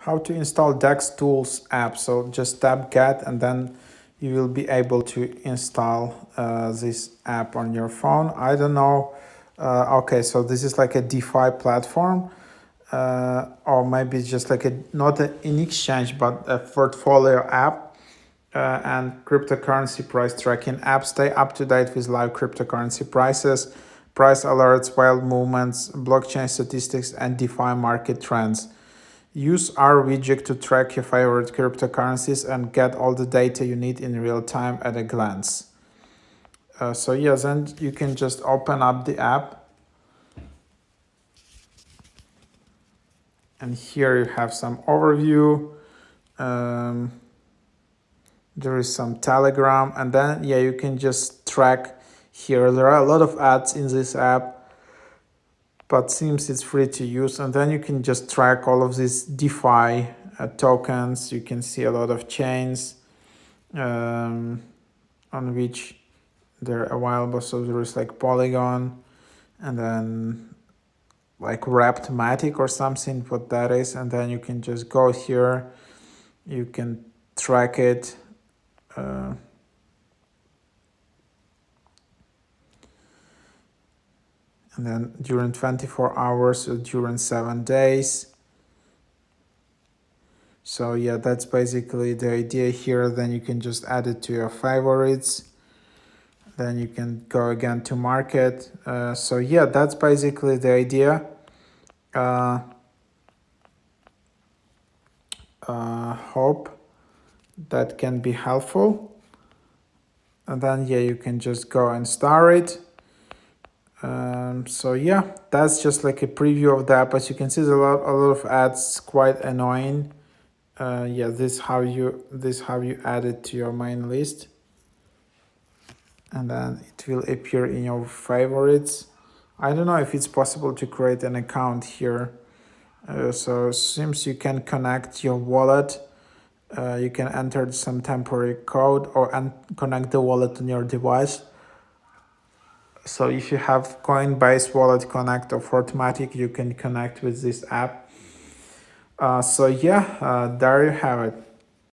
how to install Dextools app. So just tap get and then you will be able to install this app on your phone. I don't know. Okay, so this is like a DeFi platform, or maybe it's just like a not an exchange but a portfolio app, and cryptocurrency price tracking app. Stay up to date with live cryptocurrency prices, price alerts, wild movements, blockchain statistics, and DeFi market trends. Use our widget to track your favorite cryptocurrencies and get all the data you need in real time at a glance. So yes, and you can just open up the app. And here you have some overview. There is some Telegram, and then yeah, you can just track here. There are a lot of ads in this app, but seems it's free to use. And then you can just track all of these DeFi tokens. You can see a lot of chains on which they're available. So there is like Polygon, and then like Wrapped Matic or something, what that is. And then you can just go here, you can track it. And then during 24 hours or during 7 days. So yeah, that's basically the idea here. Then you can just add it to your favorites. Then you can go again to market. So yeah, that's basically the idea. Hope that can be helpful. And then yeah, you can just go and start it. So yeah, that's just like a preview of the app. As you can see, there's a lot of ads, quite annoying. Yeah, this how you add it to your main list, and then it will appear in your favorites. I don't know if it's possible to create an account here. So since you can connect your wallet, you can enter some temporary code or connect the wallet on your device. So if you have Coinbase Wallet Connect or Fortmatic, you can connect with this app. So yeah, there you have it.